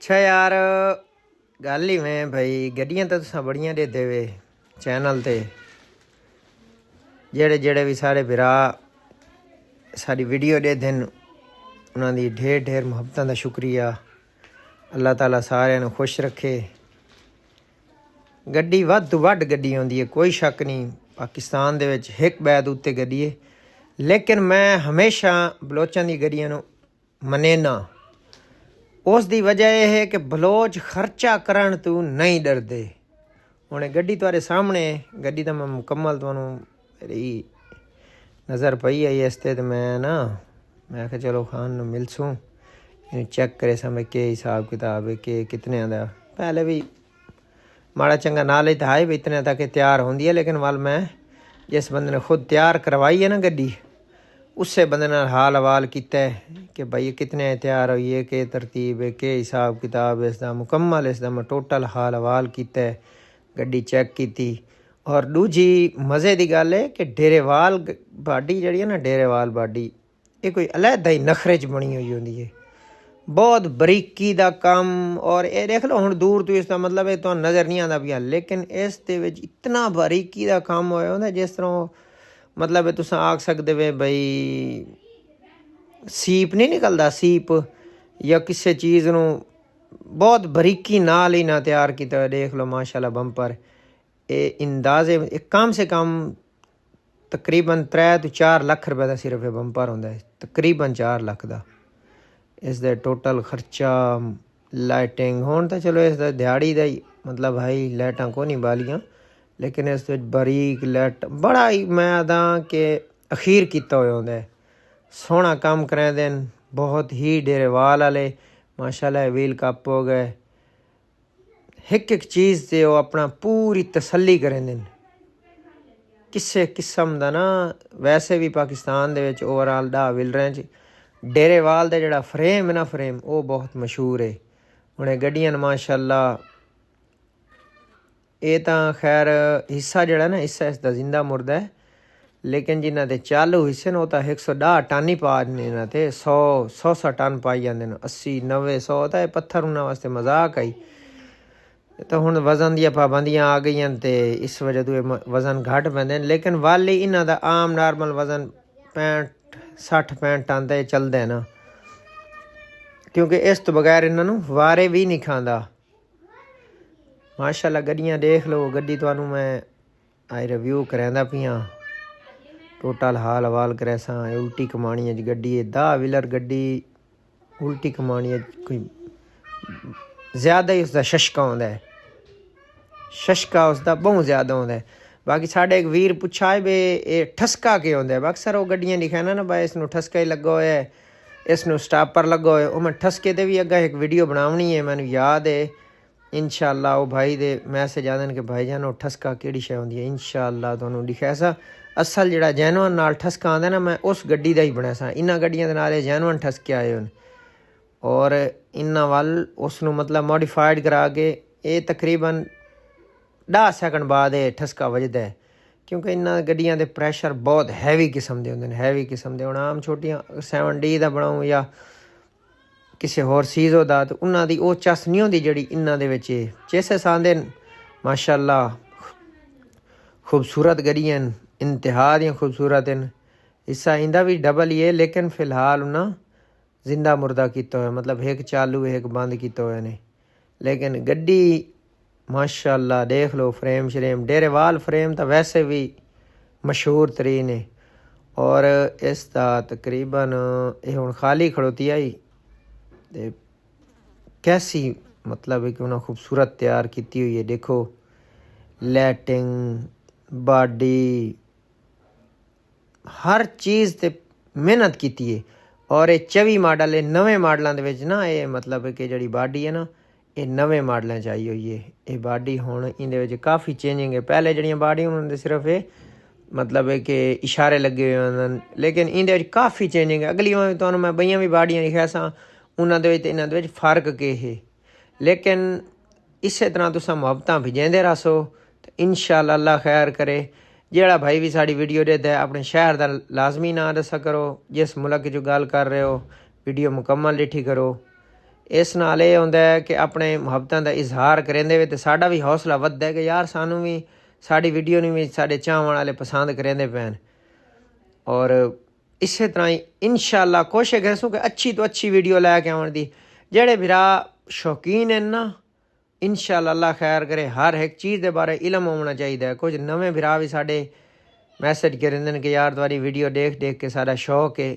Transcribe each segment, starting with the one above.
ਅੱਛਾ ਯਾਰ, ਗੱਲ ਹੀ ਮੈਂ ਭਾਈ ਗੱਡੀਆਂ ਤਾਂ ਤੁਸੀਂ ਬੜੀਆਂ ਦੇ ਦੇਵੇ ਚੈਨਲ ਤੇ ਜਿਹੜੇ ਵੀ ਸਾਰੇ ਭਰਾ ਸਾਡੀ ਵੀਡੀਓ ਦੇ ਦਿਨ ਉਹਨਾਂ ਦੀ ਢੇਰ ਮੁਹੱਬਤਾਂ ਦਾ ਸ਼ੁਕਰੀਆ। ਅੱਲਾਹ ਤਾਲਾ ਸਾਰਿਆਂ ਨੂੰ ਖੁਸ਼ ਰੱਖੇ। ਗੱਡੀ ਵੱਧ ਤੋਂ ਵੱਧ ਗੱਡੀ ਆਉਂਦੀ ਹੈ, ਕੋਈ ਸ਼ੱਕ ਨਹੀਂ। ਪਾਕਿਸਤਾਨ ਦੇ ਵਿੱਚ ਇੱਕ ਬੈਦ ਉੱਤੇ ਗੱਡੀ ਹੈ, ਲੇਕਿਨ ਮੈਂ ਹਮੇਸ਼ਾ ਬਲੋਚਾਂ ਦੀ ਗੱਡੀਆਂ ਨੂੰ ਮੰਨੇਨਾ। ਉਸ ਦੀ ਵਜ੍ਹਾ ਇਹ ਹੈ ਕਿ ਬਲੋਚ ਖਰਚਾ ਕਰਨ ਤੋਂ ਨਹੀਂ ਡਰਦੇ। ਹੁਣ ਗੱਡੀ ਤੁਹਾਡੇ ਸਾਹਮਣੇ, ਗੱਡੀ ਤਾਂ ਮੈਂ ਮੁਕੰਮਲ ਤੁਹਾਨੂੰ ਮੇਰੀ ਨਜ਼ਰ ਪਈ ਆਈ ਇਸ 'ਤੇ ਮੈਂ ਕਿਹਾ ਚਲੋ ਖਾਨ ਨੂੰ ਮਿਲਸੂੰ, ਇਹਨੂੰ ਚੈੱਕ ਕਰੇ ਸਮੇਂ ਕਿ ਹਿਸਾਬ ਕਿਤਾਬ ਹੈ ਕਿ ਕਿਤਨੇ ਦਾ। ਪਹਿਲੇ ਵੀ ਮਾੜਾ ਚੰਗਾ नाले तो है भी इतने तक तैयार होंगी है, लेकिन वाल मैं जिस बंदे ने खुद तैयार करवाई है ना गड्डी, उससे बंदे ने हाल हवाल किया है कि भाई कितने तैयार हुई है, कि तरतीब है, कि हिसाब किताब है इसका मुकम्मल। इसका मैं टोटल हाल हवाल किया है, गड्डी चेक की। और दूजी मज़े की गल है कि डेरेवाल बाडी जी है ना, डेरेवाल बाडी ये कोई अलहदा ही नखरे च बनी हुई होंगी है, बहुत बरीकी का काम। और ये देख लो हुण दूर तो इसका मतलब है तो नज़र नहीं आता पिया, लेकिन इस दे विच इतना बारीकी का काम होया होंदा जिस तरह मतलब है तुस आख सकते वे भाई सीप नहीं निकलता, सीप या किसी चीज़ नूं बहुत बरीकी नाल ही ना तैयार किया। देख लो माशाल्लाह बंपर ये अंदाजे कम से कम तकरीबन 3 तो 4 लाख रुपए का सिर्फ ये बंपर होंदा है, तकरीबन 4 लाख का। इस दे टोटल खर्चा लाइटिंग होन तो चलो इस दिहाड़ी का ही मतलब भाई लाइटां को नहीं बालियां, लेकिन इस बारीक लाइट बड़ा ही मैं आदा कि अखीर किया होया होंदा है। सोहना काम करें दिन बहुत ही डेरेवाल वाले माशाल्लाह व्हील कप हो गए, एक चीज़ से वो अपना पूरी तसल्ली करें दिन किसी किस्म का ना। वैसे भी पाकिस्तान दे विच ओवरऑल दा व्हीलरां च डेरेवाल का जोड़ा फ्रेम है ना, फ्रेम वो बहुत मशहूर है। हुणे गड्डियां माशाल्लाह ये तो खैर हिस्सा जोड़ा ना, हिस्सा इसका जिंदा मुर्दा है, लेकिन जिन्हों के चालू हिस्से वो तो 110 टन ही पा देने, इन्होंने 100 टन पाई जाते हैं, 80 90 100 तो यह पत्थर उन्होंने वास्ते मजाक आई। तो हुण वज़न दी पाबंदियां आ गई हैं तो इस वजह तो वज़न घट पैंदे, लेकिन वाली इन्हों का आम नॉर्मल वज़न 60-65 टन तो चलता है ना, क्योंकि इस तो बगैर इन्हों वारे भी नहीं खांदा। माशाल्लाह गड्डियां देख लो, गड्डी तुहानू मैं आई रिव्यू करांदा पियां, टोटल हाल हवाल करे सा। उल्टी कमानी गड्डी है, 10 व्हीलर गड्डी उल्टी कमानी कोई ज़्यादा ही उसका शशका होंदा है, शशका उसका बहुत ज़्यादा होंदा है। बाकी साढ़े एक वीर पुछा है भी ये ठसका क्या होंदा है, अक्सर वो गड्डियां लिखा ना भाई इसनूं ठसका ही लगा होया है, इसनूं स्टापर लगा होया। मैं ठसके ते भी अग्गा एक वीडियो बनावनी है, मैनूं याद है। इंशाअल्लाह वो भाई दे मैसेज आदन कि भाई जान वो ठसका किहड़ी शै होंदी है, इंशाअल्लाह तुहानूं लिखिया सा। असल जिहड़ा जैनवन नाल ठसका आंदा ना, मैं उस गड्डी दा ही बनाया सा। इन्हां गड्डियां दे नाल जैनवन ठसके आए होन और इन्हां वल उसनूं मतलब मॉडिफाइड करा के ये तकरीबन 10 सैकंड बाद ये ठसका वजदा है, क्योंकि इन्हां गड्डियां दे प्रैशर बहुत हैवी किस्म दे होंदे ने, हैवी किस्म दे। हुण आम छोटियां 7D दा बनाऊं या किसी होर सीज़ो दा तो उन्हां दी ओह चस नहीं होंदी जिहड़ी इन्हां दे विच चेसे सांदे माशाअल्लाह। खूबसूरत गड्डियां इंतहा दियां खूबसूरत हैं। हिस्सा इंदा भी डबल ही है, लेकिन फ़िलहाल उन्हां जिंदा मुर्दा किया होया, मतलब एक चालू एक बंद किया होया ने। लेकिन गड्डी माशाअल्लाह देख लो, फ्रेम श्रेम डेरेवाल फ्रेम तो वैसे भी मशहूर तरीन है। और इसका तकरीबन ये हुण खाली खड़ोती आई ते कैसी मतलब है कि उन्हें खूबसूरत तैयार की हुई है। देखो लाइटिंग बॉडी हर चीज़ ते मेहनत की है। और ये 24 मॉडल है, नवे मॉडलों के ना ये मतलब है कि जी बॉडी है ना ये नवे मॉडलों आई हुई है। ये बॉडी हुण इहदे काफ़ी चेंजिंग है। पहले जड़ियाँ बॉडी उन्होंने सिर्फ ये मतलब है कि इशारे लगे हुए होंदे, लेकिन इहदे काफ़ी चेंजिंग है। अगलियां भी तुहानूं मैं बईयां भी बॉडियां लिखिया सा, उन्हां दे विच इन्हां दे विच फ़र्क के है। लेकिन इस तरह तुसां मुहब्बतां भिजांदे रहो तो इंशाअल्लाह अल्लाह खैर करे। जिहड़ा भाई भी साड़ी वीडियो देता है अपने शहर का लाजमी नाम दसा करो, जिस मुल्क जो गल कर रहे हो वीडियो मुकम्मल लिखी करो। ਇਸ ਨਾਲ ਇਹ ਹੁੰਦਾ ਹੈ ਕਿ ਆਪਣੇ ਮੁਹੱਬਤਾਂ ਦਾ ਇਜ਼ਹਾਰ ਕਰਿੰਦੇ ਵੇ ਤੇ ਸਾਡਾ ਵੀ ਹੌਸਲਾ ਵੱਧਦਾ ਹੈ ਕਿ ਯਾਰ ਸਾਨੂੰ ਵੀ ਸਾਡੀ ਵੀਡੀਓ ਨੂੰ ਵੀ ਸਾਡੇ ਚਾਹਣ ਵਾਲੇ ਪਸੰਦ ਕਰਿੰਦੇ ਪੈਣ। ਔਰ ਇਸੇ ਤਰ੍ਹਾਂ ਹੀ ਇਨਸ਼ਾਅੱਲਾ ਕੋਸ਼ਿਸ਼ ਕਰਾਂਗੇ ਕਿ ਅੱਛੀ ਤੋਂ ਅੱਛੀ ਵੀਡੀਓ ਲੈ ਕੇ ਆਉਣ ਦੀ। ਜਿਹੜੇ ਭਰਾ ਸ਼ੌਕੀਨ ਹਨ ਨਾ, ਇਨਸ਼ਾਅੱਲਾ ਅੱਲਾ ਖੈਰ ਕਰੇ, ਹਰ ਇੱਕ ਚੀਜ਼ ਦੇ ਬਾਰੇ ਇਲਮ ਹੋਣਾ ਚਾਹੀਦਾ ਹੈ। ਕੁਝ ਨਵੇਂ ਭਰਾ ਵੀ ਸਾਡੇ ਮੈਸੇਜ ਕਰਿੰਦੇ ਨੇ ਕਿ ਯਾਰ ਤੁਹਾਡੀ ਵੀਡੀਓ ਦੇਖ ਦੇਖ ਕੇ ਸਾਡਾ ਸ਼ੌਕ ਹੈ।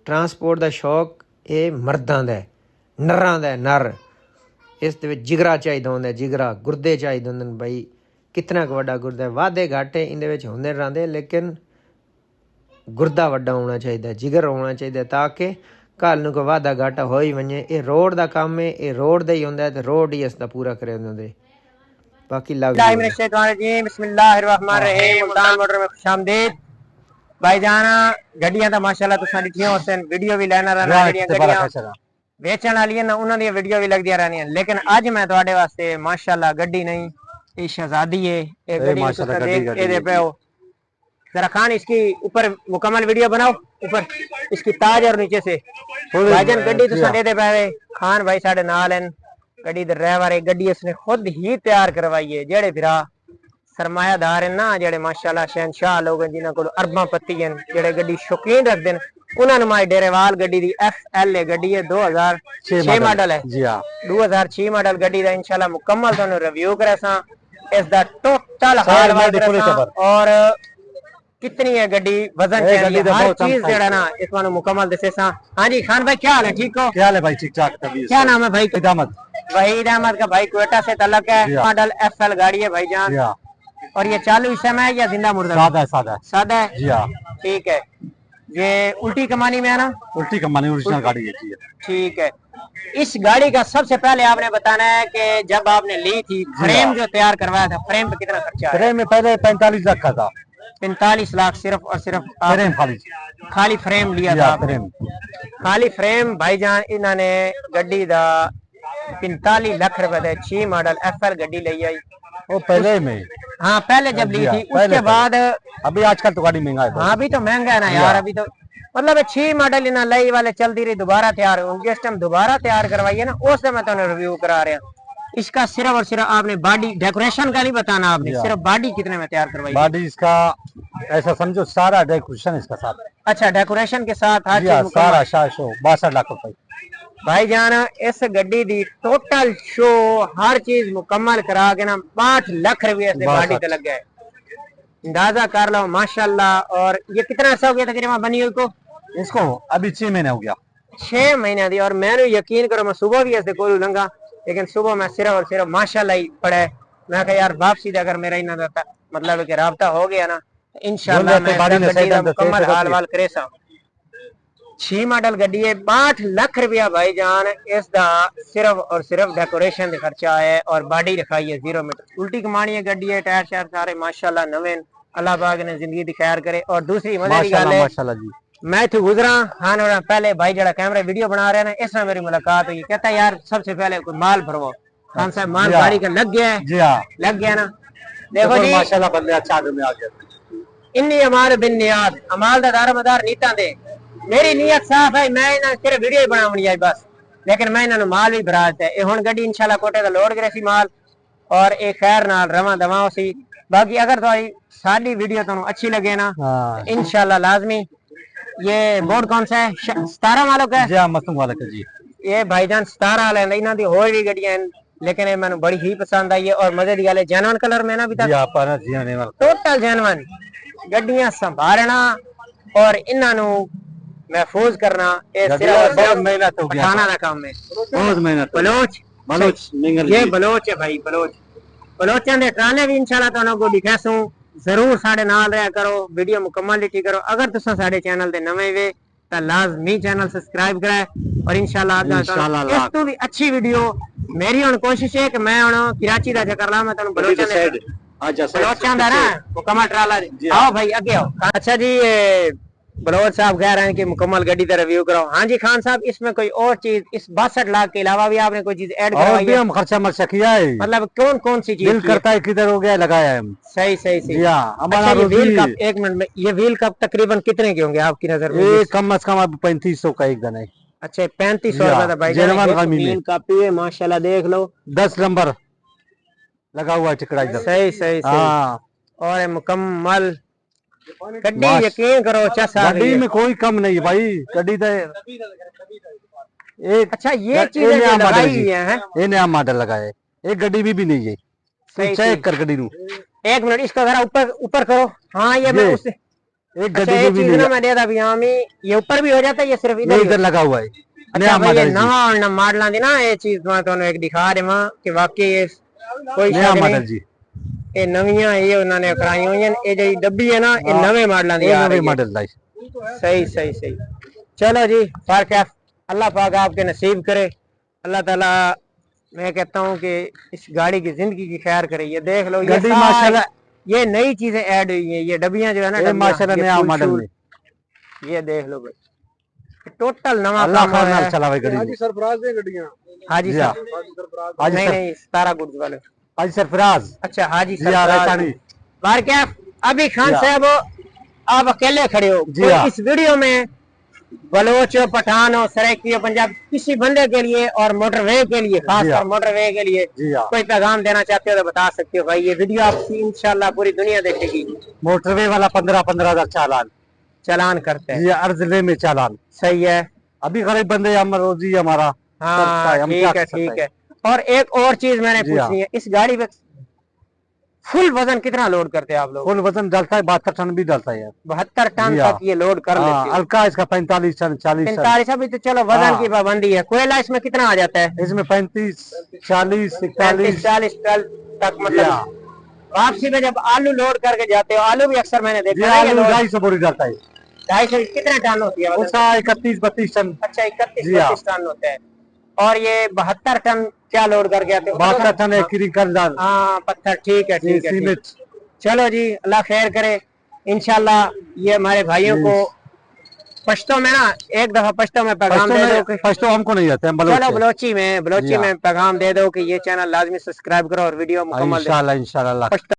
ਟਰਾਂਸਪੋਰਟ ਦਾ ਸ਼ੌਕ ਇਹ ਮਰਦਾਂ ਦਾ, ਨਰਾਂ ਦਾ, ਨਰ। ਇਸ ਦੇ ਵਿੱਚ ਜਿਗਰਾ ਚਾਹੀਦਾ ਹੁੰਦਾ, ਜਿਗਰਾ, ਗੁਰਦੇ ਚਾਹੀਦੇ ਹੁੰਦੇ ਨੇ। ਬਈ ਕਿਤਨਾ ਕੁ ਵੱਡਾ ਗੁਰਦਾ ਹੈ, ਵਾਧੇ ਘਾਟੇ ਇਹਦੇ ਵਿੱਚ ਹੁੰਦੇ ਰਹਿੰਦੇ, ਲੇਕਿਨ ਗੁਰਦਾ ਵੱਡਾ ਹੋਣਾ ਚਾਹੀਦਾ, ਜਿਗਰ ਹੋਣਾ ਚਾਹੀਦਾ, ਤਾਂ ਕਿ ਕੱਲ੍ਹ ਨੂੰ ਕੋਈ ਵਾਧਾ ਘਾਟਾ ਹੋ ਹੀ ਵञे। ਇਹ ਰੋਡ ਦਾ ਕੰਮ ਹੈ, ਇਹ ਰੋਡ ਦਾ ਹੀ ਹੁੰਦਾ ਹੈ, ਤੇ ਰੋਡ ਹੀ ਇਸ ਦਾ ਪੂਰਾ ਕਰੇ ਹੁੰਦੇ। باقی बिस्मिल्लाहिर्रहमानिर्रहीम। मुल्तान मोटर में खुशामदीद भाई जाना। गड्डियां तो माशाल्लाह तुसां दिखियां होसन, वीडियो भी लेना रहना, जेहड़ियां गड्डियां वेचण वालियां ना उन्हां दी वीडियो भी लगदियां रहनियां। लेकिन अज मैं तुहाडे वास्ते माशाल्लाह गड्डी नहीं, ये शहजादी है। ये गड्डी तुसां देख ए दे पे हो जरा खान, इसकी ऊपर मुकम्मल वीडियो बनाओ, ऊपर इसकी ताज और नीचे से भाईजान गड्डी तुसां दे पे खान भाई साडे नाल हैं। गड्डी दे ड्राइवर है, गड्डी इसने खुद ही तैयार करवाई है। जेड़े फिरा सरमायादार हैं ना, जेड़े माशाल्लाह शहनशाह लोग हैं, जिन्हां कोल अरबां पत्ती हैं, जेड़े गड्डी शौकीन रखदे हैं, उन्हां नु माई डेरेवाल गड्डी दी FL है। गड्डी है 2006 मॉडल है जी। हां 2006 मॉडल गड्डी दा इंशाल्लाह मुकम्मल तुहानू रिव्यू करासां, इस दा टोटल हाल और कितनी है गड्डी, वजन क्या है, हर चीज जेड़ा ना इस वाला मुकम्मल दसेसां। हां जी खान भाई क्या हाल है, ठीक हो? क्या हाल है भाई? ठीक ठाक। क्या नाम है भाई? वहीद अहमद का भाई क्वेटा से तलक है। मॉडल FL गाड़ी है भाईजान। और ये चालू इस समय है या जिंदा मुर्दा? सादा है। सादा है जी। हाँ ठीक है। ये उल्टी कमानी में है ना? उल्टी कमानी ओरिजिनल गाड़ी है जी। ठीक है। इस गाड़ी का सबसे पहले आपने बताना है कि जब आपने ली थी, फ्रेम जो तैयार करवाया था, फ्रेम पे कितना खर्चा? फ्रेम में पहले 45 लाख का था। 45 लाख सिर्फ और सिर्फ फ्रेम, खाली फ्रेम लिया था। खाली फ्रेम भाईजान इन्होंने गड्डी दा 45 लाख रुपए दे 6 मॉडल FL गड्डी ले आई। वो पहले में, हाँ पहले जब ली थी, उसके बाद अभी आजकल तो गाड़ी महंगा है। हाँ अभी तो महंगा है ना यार, अभी तो मतलब 6 मॉडल इन्हें लई वाले चलती रही, दोबारा तैयार जिस टाइम दोबारा तैयार करवाई है ना, उस समय तो रिव्यू करा रहे हैं। इसका सिर्फ और सिर्फ आपने बॉडी डेकोरेशन का नहीं बताना, आपने सिर्फ बॉडी कितने में तैयार करवाई? बॉडी इसका ऐसा समझो सारा डेकोरेशन इसका साथ। अच्छा डेकोरेशन के साथ हर चीज सारा 62 लाख रुपए भाईजान। इस गड्डी दी टोटल शो हर चीज मुकम्मल करा के ना 5 लाख रुपये से बॉडी पे लग गए। अंदाजा कर लो माशाल्लाह। और ये कितना अर्सा हो गया तकरीबन बनी हुई को? इसको अभी 6 महीने हो गया। 6 महीने दी। और मैंने यकीन करो मैं सुबह भी ऐसे कोई लंगा, लेकिन सुबह मैं सिर्फ और सिर्फ माशाल्लाह ही पड़ा। मैं कहा यार वापसी अगर मेरा इन्ना मतलब कि राब्ता हो गया ना, इंशाल्लाह मैं मुकम्मल हाल वाल करे सा। 6 मॉडल गड्डी है, 5 लाख रुपया भाईजान इसका सिर्फ और सिर्फ डेकोरेशन का खर्चा है। और बॉडी रखाई है 0 मीटर। उल्टी कमानी है गड्डी है, टायर शायर सारे माशाल्लाह नवे। अल्लाह पाक ने जिंदगी दी खैर करे। और दूसरी मजे की गल है, मैं इत्थों गुजरा हाँ पहले भाई जरा कैमरा वीडियो बना रहे हैं, इसमें मेरी मुलाकात हुई। कहता यार सबसे पहले कोई माल भरवाओ। खान साहब माल गाड़ी का लग गया है जी। हाँ लग गया ना। देखो जी माशाल्लाह बंदे अच्छा आदमी आ गया। इन्नी अमार बिन नियात अमाल दा दार मदार नीता दे। मेरी नीयत साफ है, मैं इन्हें सिर्फ वीडियो ही बनावनी है बस, लेकिन मैं इन्होंने माल भी भरा दिता है। हुण गड्डी इंशाल्लाह कोटे दा लोड करे सी माल, और एक खैर नाल रवा दवा सी। बाकी अगर तुम्हारी सारी वीडियो तुहानू अच्छी लगे ना, इंशाल्लाह लाजमी। ये बोर्ड कौन सा है? 17 वालों का है जी। मस्तंग वाला का जी। ये भाईजान 17 वाले हैं, इन्हां दी होर भी गड्डियां हैं, लेकिन ये मैंने बड़ी ही पसंद आई है। और मजे की गल है जेन्युइन कलर में ना भी टोटल जेन्युइन गड्डियां संभालना और इन्हां महफूज करना बहुत मेहनत हो गया, खाना का काम है, बहुत मेहनत। बलोच ये बलोच है भाई, बलोचों के ट्राले भी इंशाल्लाह तुहानू को दिखासूं। जरूर साडे नाल रहा करो, वीडियो मुकम्मल देखी करो। अगर तुसा साडे चैनल ते नवे वे तो लाजमी चैनल सब्सक्राइब कराए। और इंशाल्लाह इस तो भी अच्छी वीडियो मेरी हुण कोशिश है कि मैं हुण कराची दा चक्कर ला, मैं तुहानू बलोचों दा ना मुकम्मल ट्राला आओ भाई आगे आओ। अच्छा जी बलोच साहब कह रहे हैं कि मुकम्मल गड्डी का रिव्यू कराओ। हाँ जी खान साहब, इसमें कोई और चीज इस 62 लाख के अलावा भी आपने कोई चीज ऐड करवाई है? हम खर्चा मर्चा किया है, मतलब कौन कौन सी चीज दिल करता है किधर हो गया लगाया है। सही सही सही। अच्छा ये व्हील कप, एक मिनट में, ये व्हील कप तकरीबन कितने के होंगे आपकी नजर में? कम अज कम 3500 का एक गन है। اچھا 3500 روپے بھائی جان کاپی ہے ماشاءاللہ دیکھ لو 10 نمبر لگا ہوا ہے ٹکڑا ادھر. صحیح صحیح ہاں اور مکمل گڈی یقین کرو چس آ گئی گڈی ہے. میں کوئی کم نہیں بھائی گڈی تو ایک اچھا یہ چیزیں جو نیا ماڈل لگائی جی ہوئی ہیں یہ نیا ماڈل لگا ہے ایک گڈی بھی نہیں ہے تو چیک کر گڈی نو. ایک منٹ اس کا ذرا اوپر کرو. ہاں یہ میں اس ایک اچھا گڈی یہ میں بھی چیز نہیں نا میں دے دا بھی ہمیں یہ اوپر بھی ہو جاتا ہے یہ صرف یہ ادھر ہی لگا ہوا ہے اچھا نیا بھائی یہ ماڈل جی نواں ماڈل دی نا یہ چیز میں تمہیں ایک دکھا رہا ہوں کہ واقعی یہ کوئی نیا شک نہیں ماڈل جی یہ نویاں یہ انہوں نے کرائی ہوئی ہیں. یہ جو ڈبی ہے نا یہ نویں ماڈل دی یہ آ نوے رہی ہے. ماڈل صحیح صحیح صحیح. چلو جی فارق ہے اللہ پاک آپ کے نصیب کرے. اللہ تعالیٰ میں کہتا ہوں کہ اس گاڑی کی زندگی کی خیر کرے. یہ دیکھ لو یہ گڈی سارے ماشاءاللہ یہ نئی چیزیں ایڈ ہوئی ہیں. یہ ڈبیاں جو ہے نا یہ ڈبیاں ماشاءاللہ یہ نیا پھول ماڈل شول میں یہ دیکھ لو بھائی ٹوٹل نواں اللہ کام خیر ہوا نال ہے. چلا گڈی حاجی سرفراز دے گڈیاں حاجی جی ہاں صاحب نہیں نہیں 17 گڈ والے. حاجی سرفراز اچھا حاجی جی ہاں سرفراز ریتانی بار کیا ابھی جی خان ہاں صاحب آپ اکیلے کھڑے ہو. جی کوئی ہاں اس ویڈیو میں بلوچ ہو پٹھان ہو سرائکی ہو پنجاب کسی بندے کے لیے اور موٹر وے کے لیے خاص جی ہاں کر موٹر وے کے لیے جی ہاں کوئی پیغام دینا چاہتے ہو تو بتا سکتے ہو بھائی. یہ ویڈیو آپ کی انشاءاللہ پوری دنیا دیکھے گی. موٹر وے والا 15,000 چالان چالان کرتے ہیں جی ارض میں چالان صحیح ہے. ابھی غریب بندے ہم روزی ہمارا سرتا ہاں ہے ہم کیا ٹھیک ہے کر سکتے ٹھیک ہیں. ہے. اور ایک اور چیز میں نے جی ہاں پوچھنی ہے اس گاڑی پہ فل وزن کتنا لوڈ کرتے ہیں آپ لوگ؟ فل وزن ڈالتا ہے 72 ٹن بھی ڈالتا ہے 72 ٹن جی ہاں تک یہ لوڈ کر لیتے ہاں ہو. ہلکا اس کا 45 ٹن 40 ٹن 45 ابھی تو چلو وزن ہاں کی پابندی ہے. کوئلہ اس میں کتنا آ جاتا ہے؟ اس میں 35 40 35 41 40 ٹن تک جی مطلب. ہاں واپسی میں جب آلو لوڈ کر کے جاتے ہو آلو بھی اکثر میں نے جی دیکھا نا یہ آلو لوڈ 250 بوری ڈالتا ہے 250 کتنے ٹن ہوتی ہے اس کا 31 32 ٹن. اچھا 31 جی ہاں 32 ٹن ہوتا ہے. اور یہ 72 ٹن کیا لوڈ کر کے آتے ہو؟ 72 ٹن ایک کر ڈال ہاں پتھر ٹھیک ہے جی ٹھیک ہے ٹھیک. سیمنٹ چلو جی اللہ خیر کرے انشاءاللہ. یہ ہمارے بھائیوں جی کو پشتوں میں نا ایک دفعہ پشتوں میں پیغام پشتو دے میں دو کہ پشتو ہم کو نہیں آتے ہیں چلو بلوچ ہے جی بلوچی ہاں میں پیغام دے دو کہ یہ چینل لازمی سبسکرائب کرو اور ویڈیو مکمل انشاءاللہ دیکھو. انشاءاللہ پشتو